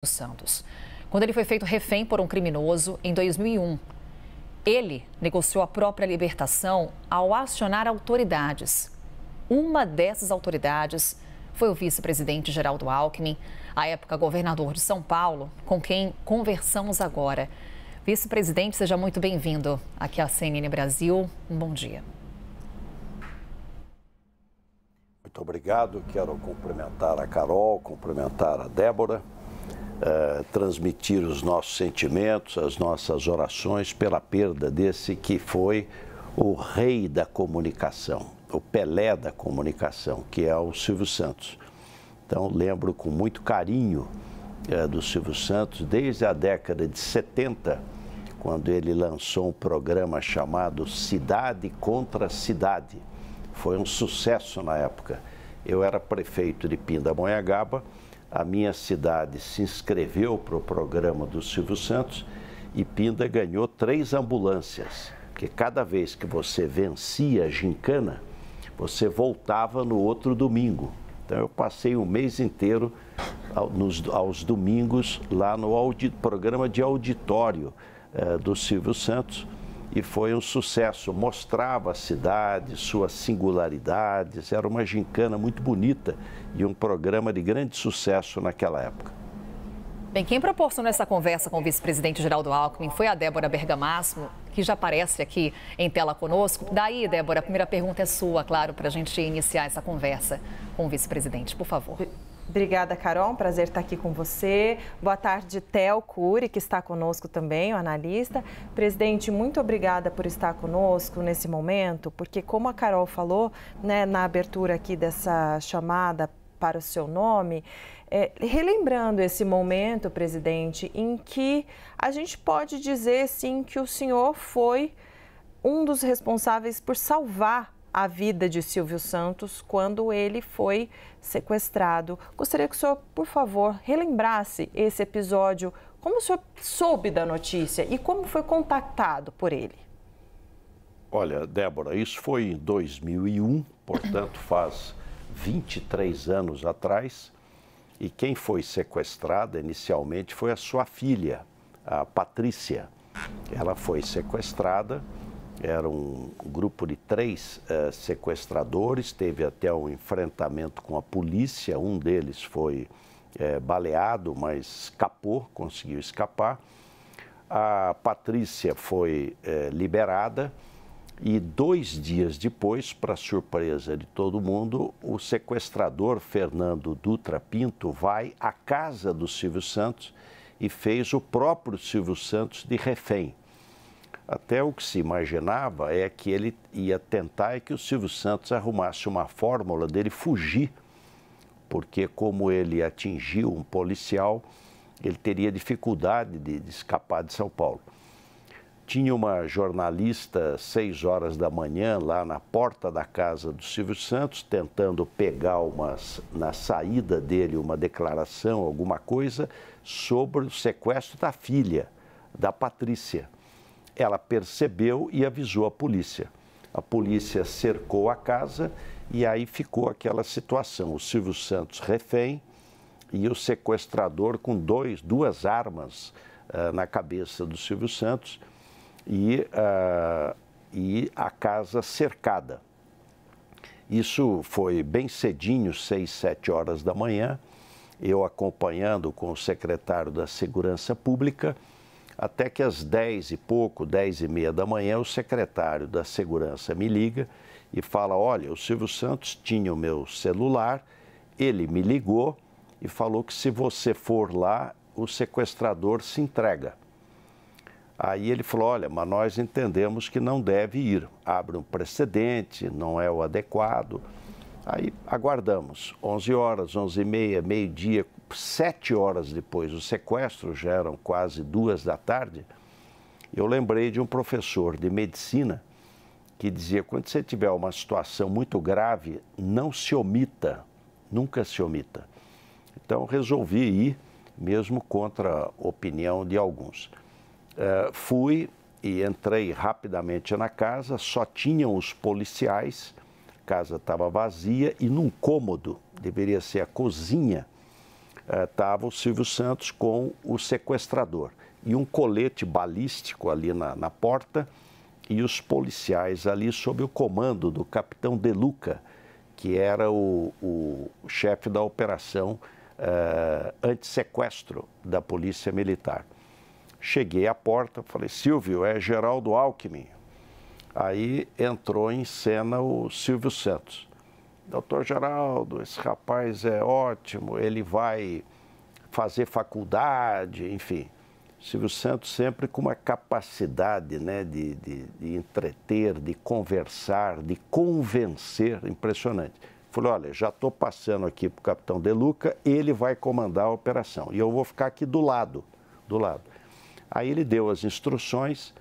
Santos, quando ele foi feito refém por um criminoso em 2001. Ele negociou a própria libertação ao acionar autoridades. Uma dessas autoridades foi o vice-presidente Geraldo Alckmin, à época governador de São Paulo, com quem conversamos agora. Vice-presidente, seja muito bem-vindo aqui à CNN Brasil. Um bom dia. Muito obrigado. Quero cumprimentar a Carol, cumprimentar a Débora. Transmitir os nossos sentimentos, as nossas orações pela perda desse que foi o rei da comunicação, o Pelé da comunicação, que é o Silvio Santos. Então, lembro com muito carinho do Silvio Santos, desde a década de 70, quando ele lançou um programa chamado Cidade contra Cidade. Foi um sucesso na época. Eu era prefeito de Pindamonhangaba. A minha cidade se inscreveu para o programa do Silvio Santos e Pinda ganhou 3 ambulâncias, porque cada vez que você vencia a gincana, você voltava no outro domingo. Então eu passei um mês inteiro aos domingos lá no programa de auditório do Silvio Santos e foi um sucesso. Mostrava a cidade, suas singularidades, era uma gincana muito bonita e um programa de grande sucesso naquela época. Bem, quem proporcionou essa conversa com o vice-presidente Geraldo Alckmin foi a Débora Bergamasco, que já aparece aqui em tela conosco. Daí, Débora, a primeira pergunta é sua, claro, para a gente iniciar essa conversa com o vice-presidente, por favor. Obrigada, Carol. Um prazer estar aqui com você. Boa tarde, Theo Cury, que está conosco também, o analista. Presidente, muito obrigada por estar conosco nesse momento, porque como a Carol falou, né, na abertura aqui dessa chamada para o seu nome, relembrando esse momento, presidente, em que a gente pode dizer, sim, que o senhor foi um dos responsáveis por salvar a vida de Silvio Santos quando ele foi sequestrado. Gostaria que o senhor, por favor, relembrasse esse episódio, como o senhor soube da notícia e como foi contactado por ele. Olha, Débora, isso foi em 2001, portanto faz 23 anos atrás, e quem foi sequestrada inicialmente foi a sua filha, a Patrícia. Ela foi sequestrada. Era um grupo de 3 sequestradores, teve até um enfrentamento com a polícia, um deles foi baleado, mas escapou, conseguiu escapar. A Patrícia foi liberada e 2 dias depois, para surpresa de todo mundo, o sequestrador Fernando Dutra Pinto vai à casa do Silvio Santos e fez o próprio Silvio Santos de refém. Até o que se imaginava é que ele ia tentar que o Silvio Santos arrumasse uma fórmula dele fugir, porque como ele atingiu um policial, ele teria dificuldade de escapar de São Paulo. Tinha uma jornalista, 6 horas da manhã, lá na porta da casa do Silvio Santos, tentando pegar na saída dele uma declaração, alguma coisa, sobre o sequestro da filha, da Patrícia. Ela percebeu e avisou a polícia. A polícia cercou a casa e aí ficou aquela situação. O Silvio Santos refém e o sequestrador com 2 armas na cabeça do Silvio Santos e a casa cercada. Isso foi bem cedinho, 6, 7 horas da manhã, eu acompanhando com o secretário da Segurança Pública, até que às 10 e pouco, 10 e meia da manhã, o secretário da Segurança me liga e fala, olha, o Silvio Santos tinha o meu celular, ele me ligou e falou que se você for lá, o sequestrador se entrega. Aí ele falou, olha, mas nós entendemos que não deve ir, abre um precedente, não é o adequado. Aí aguardamos, 11 horas, 11 e meia, meio-dia, 7 horas depois do sequestro, já eram quase 2 da tarde, eu lembrei de um professor de medicina que dizia, quando você tiver uma situação muito grave, não se omita, nunca se omita. Então resolvi ir, mesmo contra a opinião de alguns. Fui e entrei rapidamente na casa, só tinham os policiais, a casa estava vazia e num cômodo, deveria ser a cozinha, estava o Silvio Santos com o sequestrador. E um colete balístico ali na porta e os policiais ali sob o comando do capitão De Luca, que era o chefe da operação antissequestro da Polícia Militar. Cheguei à porta, falei, Silvio, é Geraldo Alckmin. Aí entrou em cena o Silvio Santos. Doutor Geraldo, esse rapaz é ótimo, ele vai fazer faculdade, enfim. Silvio Santos sempre com uma capacidade, né, de entreter, de conversar, de convencer, impressionante. Falei, olha, já estou passando aqui para o capitão De Luca, ele vai comandar a operação e eu vou ficar aqui do lado. Aí ele deu as instruções,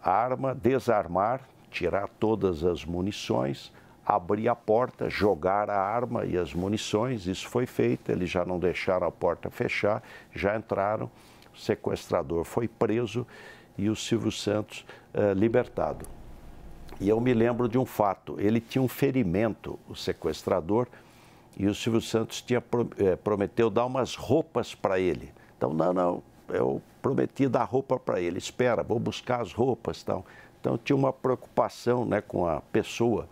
arma, desarmar, tirar todas as munições, abrir a porta, jogar a arma e as munições, isso foi feito, eles já não deixaram a porta fechar, já entraram. O sequestrador foi preso e o Silvio Santos libertado. E eu me lembro de um fato, ele tinha um ferimento, o sequestrador, e o Silvio Santos prometeu dar umas roupas para ele. Então, não, eu prometi dar roupa para ele, espera, vou buscar as roupas e tal. Então, tinha uma preocupação, né, com a pessoa.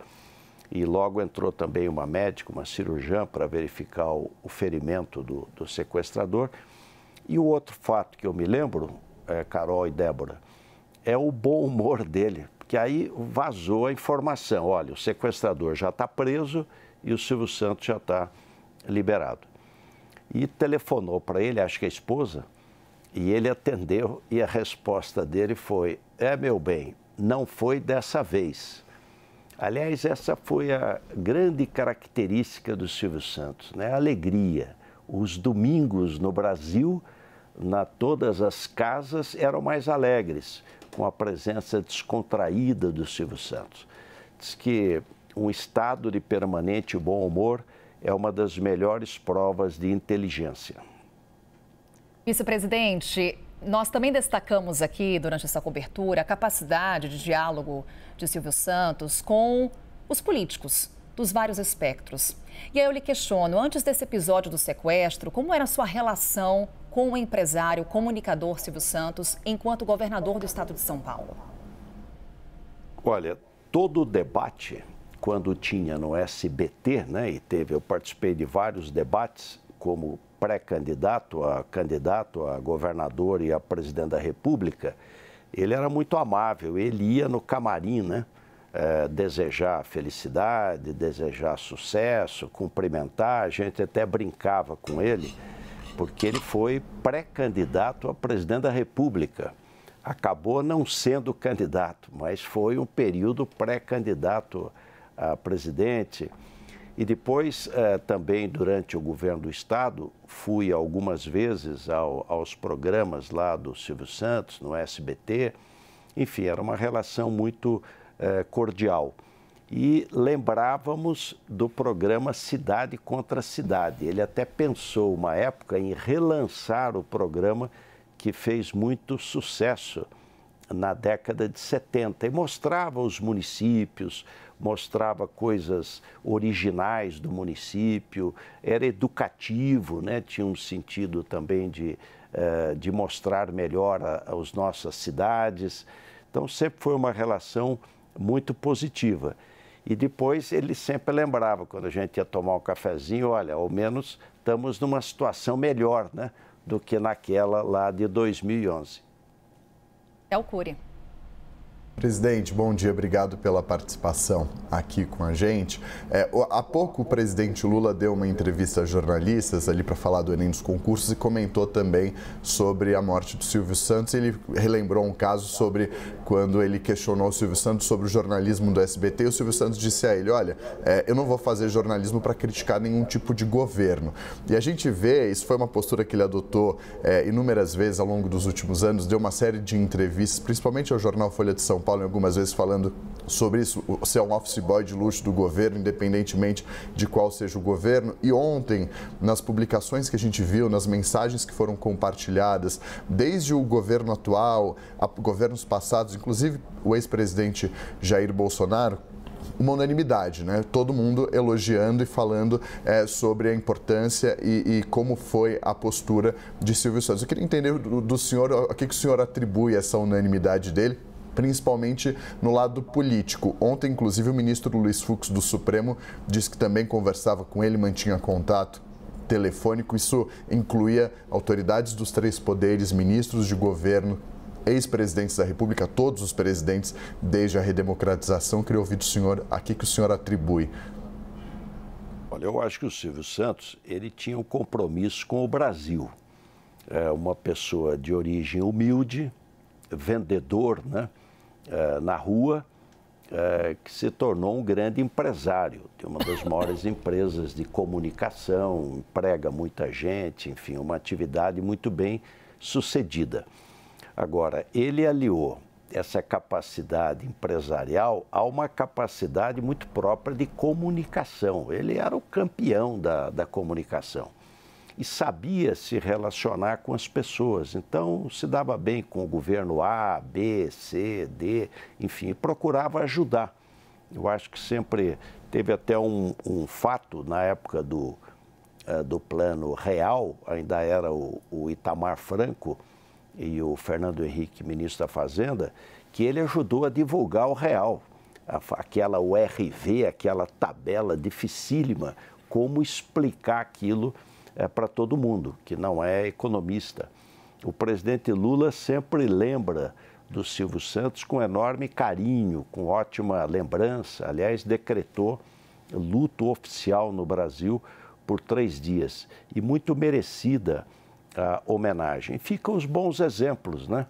E logo entrou também uma médica, uma cirurgiã, para verificar o ferimento do sequestrador. E o outro fato que eu me lembro, Carol e Débora, é o bom humor dele, porque aí vazou a informação, olha, o sequestrador já está preso e o Silvio Santos já está liberado. E telefonou para ele, acho que a esposa, e ele atendeu e a resposta dele foi, meu bem, não foi dessa vez. Aliás, essa foi a grande característica do Silvio Santos, né? A alegria. Os domingos no Brasil, todas as casas eram mais alegres, com a presença descontraída do Silvio Santos. Diz que um estado de permanente bom humor é uma das melhores provas de inteligência. Vice-presidente, nós também destacamos aqui, durante essa cobertura, a capacidade de diálogo de Silvio Santos com os políticos dos vários espectros. E aí eu lhe questiono, antes desse episódio do sequestro, como era a sua relação com o empresário, comunicador Silvio Santos, enquanto governador do estado de São Paulo? Olha, todo o debate, quando tinha no SBT, né, eu participei de vários debates como pré-candidato a governador e a presidente da República, ele era muito amável, ele ia no camarim, né? Desejar felicidade, desejar sucesso, cumprimentar, a gente até brincava com ele, porque ele foi pré-candidato a presidente da República. Acabou não sendo candidato, mas foi um período pré-candidato a presidente. E depois, também durante o governo do Estado, fui algumas vezes aos programas lá do Silvio Santos, no SBT. Enfim, era uma relação muito cordial. E lembrávamos do programa Cidade contra Cidade. Ele até pensou, uma época, em relançar o programa que fez muito sucesso na década de 70 e mostrava os municípios, mostrava coisas originais do município, era educativo, né? Tinha um sentido também de mostrar melhor as nossas cidades. Então, sempre foi uma relação muito positiva. E depois ele sempre lembrava, quando a gente ia tomar um cafezinho, olha, ao menos estamos numa situação melhor, né, do que naquela lá de 2011. Théo Cury. Presidente, bom dia, obrigado pela participação aqui com a gente. Há pouco o presidente Lula deu uma entrevista a jornalistas ali para falar do Enem dos concursos e comentou também sobre a morte do Silvio Santos. Ele relembrou um caso sobre quando ele questionou o Silvio Santos sobre o jornalismo do SBT e o Silvio Santos disse a ele, olha, eu não vou fazer jornalismo para criticar nenhum tipo de governo. E a gente vê, isso foi uma postura que ele adotou inúmeras vezes ao longo dos últimos anos, deu uma série de entrevistas, principalmente ao jornal Folha de São Paulo, algumas vezes falando sobre isso, ser um office boy de luxo do governo, independentemente de qual seja o governo. E ontem, nas publicações que a gente viu, nas mensagens que foram compartilhadas, desde o governo atual a governos passados, inclusive o ex-presidente Jair Bolsonaro, uma unanimidade, né? Todo mundo elogiando e falando sobre a importância e como foi a postura de Silvio Santos. Eu queria entender do senhor, a que o senhor atribui essa unanimidade dele, principalmente no lado político. Ontem, inclusive, o ministro Luiz Fux do Supremo disse que também conversava com ele, mantinha contato telefônico. Isso incluía autoridades dos 3 poderes, ministros de governo, ex-presidentes da República, todos os presidentes desde a redemocratização. Queria ouvir do senhor a que o senhor atribui. Olha, eu acho que o Silvio Santos, ele tinha um compromisso com o Brasil. É uma pessoa de origem humilde, vendedor, né, na rua, que se tornou um grande empresário. Tem uma das maiores empresas de comunicação, emprega muita gente, enfim, uma atividade muito bem sucedida. Agora, ele aliou essa capacidade empresarial a uma capacidade muito própria de comunicação. Ele era o campeão da comunicação e sabia se relacionar com as pessoas. Então, se dava bem com o governo A, B, C, D, enfim, procurava ajudar. Eu acho que sempre teve até um fato na época do Plano Real, ainda era o Itamar Franco e o Fernando Henrique, ministro da Fazenda, que ele ajudou a divulgar o real, aquela URV, aquela tabela dificílima, como explicar aquilo para todo mundo, que não é economista. O presidente Lula sempre lembra do Silvio Santos com enorme carinho, com ótima lembrança. Aliás, decretou luto oficial no Brasil por 3 dias e muito merecida a homenagem. Ficam os bons exemplos, né?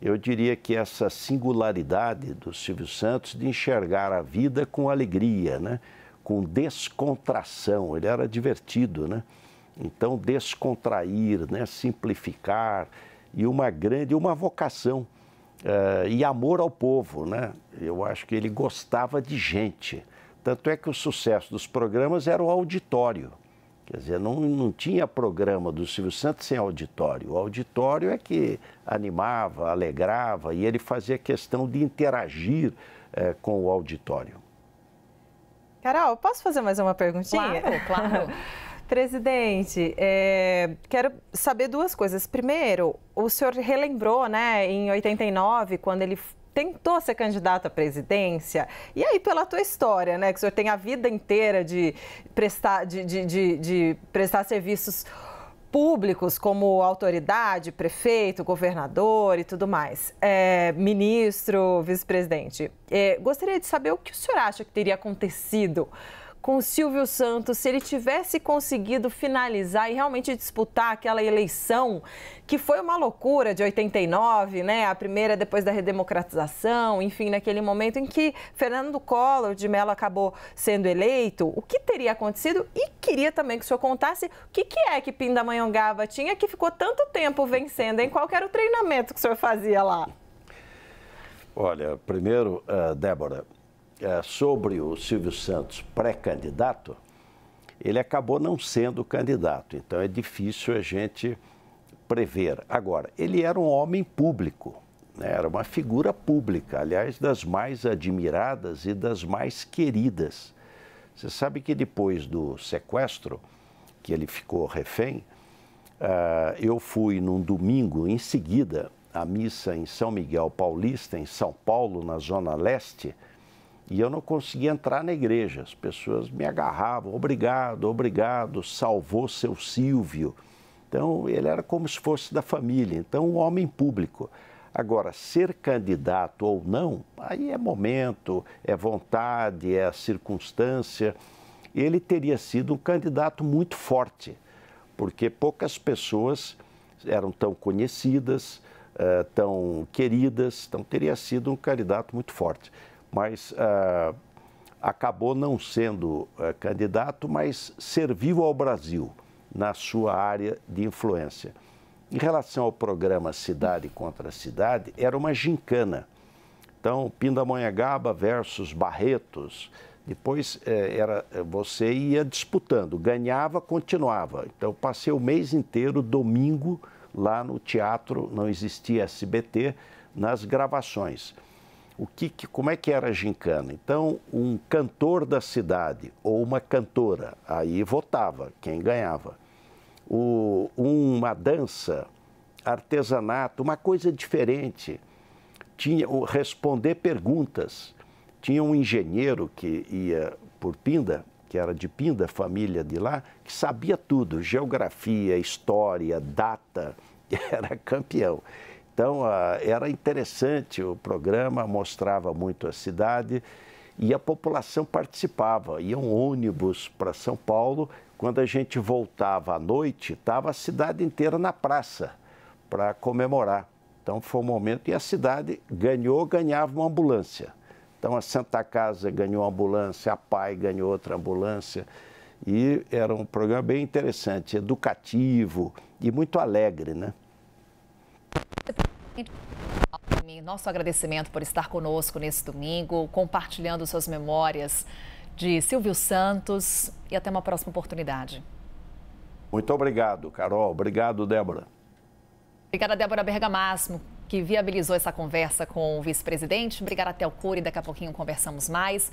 Eu diria que essa singularidade do Silvio Santos de enxergar a vida com alegria, né? Com descontração, ele era divertido, né? Então, descontrair, né? Simplificar e uma vocação e amor ao povo, né? Eu acho que ele gostava de gente. Tanto é que o sucesso dos programas era o auditório. Quer dizer, não tinha programa do Silvio Santos sem auditório. O auditório é que animava, alegrava e ele fazia questão de interagir com o auditório. Carol, posso fazer mais uma perguntinha? Claro, claro. Presidente, quero saber 2 coisas. Primeiro, o senhor relembrou, né, em 89, quando ele tentou ser candidato à presidência, e aí pela tua história, né, que o senhor tem a vida inteira de prestar serviços públicos como autoridade, prefeito, governador e tudo mais, ministro, vice-presidente. Gostaria de saber o que o senhor acha que teria acontecido com o Silvio Santos se ele tivesse conseguido finalizar e realmente disputar aquela eleição que foi uma loucura de 89, né? A primeira depois da redemocratização, enfim, naquele momento em que Fernando Collor de Mello acabou sendo eleito. O que teria acontecido? E queria também que o senhor contasse o que é que Pindamonhangaba tinha que ficou tanto tempo vencendo, hein? Qual que era o treinamento que o senhor fazia lá? Olha, primeiro, Débora, sobre o Silvio Santos pré-candidato, ele acabou não sendo candidato, então é difícil a gente prever. Agora, ele era um homem público, né? Era uma figura pública, aliás, das mais admiradas e das mais queridas. Você sabe que depois do sequestro, que ele ficou refém, eu fui num domingo em seguida à missa em São Miguel Paulista, em São Paulo, na Zona Leste, e eu não conseguia entrar na igreja. As pessoas me agarravam, obrigado, obrigado, salvou seu Silvio. Então, ele era como se fosse da família, então um homem público. Agora, ser candidato ou não, aí é momento, é vontade, é a circunstância. Ele teria sido um candidato muito forte, porque poucas pessoas eram tão conhecidas, tão queridas, então teria sido um candidato muito forte. Mas acabou não sendo candidato, mas serviu ao Brasil na sua área de influência. Em relação ao programa Cidade contra Cidade, era uma gincana. Então, Pindamonhangaba versus Barretos, depois você ia disputando, ganhava, continuava. Então, passei o mês inteiro, domingo, lá no teatro, não existia SBT, nas gravações. Como é que era a gincana? Então, um cantor da cidade ou uma cantora, aí votava quem ganhava. Uma dança, artesanato, uma coisa diferente. Tinha responder perguntas. Tinha um engenheiro que ia por Pinda, que era de Pinda, família de lá, que sabia tudo, geografia, história, data, era campeão. Então, era interessante o programa, mostrava muito a cidade e a população participava. Iam ônibus para São Paulo, quando a gente voltava à noite, estava a cidade inteira na praça para comemorar. Então, foi um momento e a cidade ganhava uma ambulância. Então, a Santa Casa ganhou uma ambulância, a PAI ganhou outra ambulância. E era um programa bem interessante, educativo e muito alegre, né? Nosso agradecimento por estar conosco nesse domingo, compartilhando suas memórias de Silvio Santos e até uma próxima oportunidade. Muito obrigado, Carol. Obrigado, Débora. Obrigada, Débora Bergamasco, que viabilizou essa conversa com o vice-presidente. Obrigada, Théo Cury. Daqui a pouquinho conversamos mais.